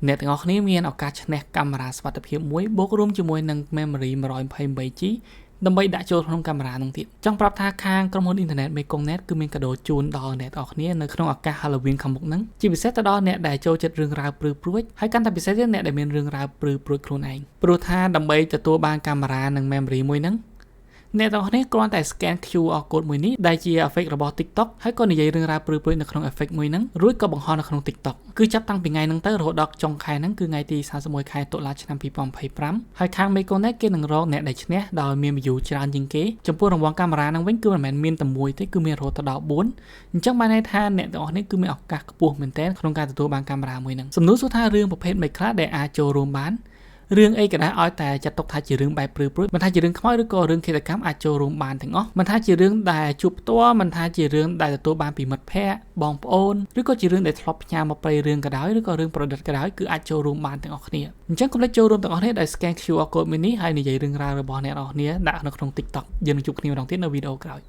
អ្នកទាំងអស់គ្នាមានឱកាសឈ្នះកាមេរ៉ាសុវត្ថិភាពមួយបូករួមជាមួយនឹង memory 128GB ដើម្បីដាក់ចូលក្នុងកាមេរ៉ានោះទៀតចង់ប្រាប់ថាខាងក្រុមហ៊ុនអ៊ីនធឺណិត Mekongnet គឺមានកាដូជូនដល់អ្នកទាំងអស់គ្នានៅក្នុងឱកាស Halloween ខាងមុខហ្នឹងជាពិសេសទៅដល់អ្នកដែលចូលចិត្តរឿងរ៉ាវព្រឺព្រួចហើយកាន់តែពិសេសទៀតអ្នកដែលមានរឿងរ៉ាវព្រឺព្រួចខ្លួនឯងព្រោះថាដើម្បីទទួលបានកាមេរ៉ានិង memory មួយហ្នឹងអ្នកទាំងអស់គ្នាគ្រាន់តែ scan QR code មួយនេះដែលជា effect របស់ TikTok ហើយក៏និយាយរឿងរ៉ាវព្រឺព្រួចនៅក្នុង effect មួយហ្នឹងរួចក៏បង្ហោះនៅក្នុង TikTok គឺចាប់តាំងពីថ្ងៃហ្នឹងទៅរហូតដល់ចុងខែហ្នឹងគឺថ្ងៃទី31ខែតុលាឆ្នាំ2025ហើយខាង Mekongnet គេនឹងរកអ្នកដែលឈ្នះដោយមាន view ច្រើនជាងគេចំពោះរង្វាន់កាមេរ៉ាហ្នឹងវិញគឺមិនមែនមានតែមួយទេគឺមានរហូតដល់4អញ្ចឹងបានន័យថាអ្នកទាំងអស់គ្នាគឺមានឱកាសខ្ពស់មែនទែនក្នុងការទទួលបានកាមេរ៉ាមួយហ្នឹងសំណួរសួរថារឿងប្រភេទម៉េចខ្លះដែលអាចចូលរួមបានរឿងអីក៏ដែរឲ្យតែចាត់ទុកថាជារឿងបែបព្រឺព្រួចមិនថាជារឿងខ្មោចឬក៏រឿងឃាតកម្មអាចចូលរួមបានទាំងអស់មិនថាជារឿងដែលជួបផ្ទាល់មិនថាជារឿងដែលទទួលបានពីមិត្តភ័ក្តិបងប្អូនឬក៏ជារឿងដែលធ្លាប់ផ្ញើមកព្រៃរឿងក៏ដោយឬក៏រឿងប្រឌិតក៏ដោយគឺអាចចូលរួមបានទាំងអស់គ្នាអញ្ចឹងកុំភ្លេចចូលរួមទាំងអស់គ្នាដោយ scan QR code មួយនេះហើយនិយាយរឿងរ៉ាវរបស់អ្នកនរគ្នាដាក់នៅក្នុង TikTok យើងនឹងជួបគ្នាម្ដងទៀតនៅវីដេអូក្រោយ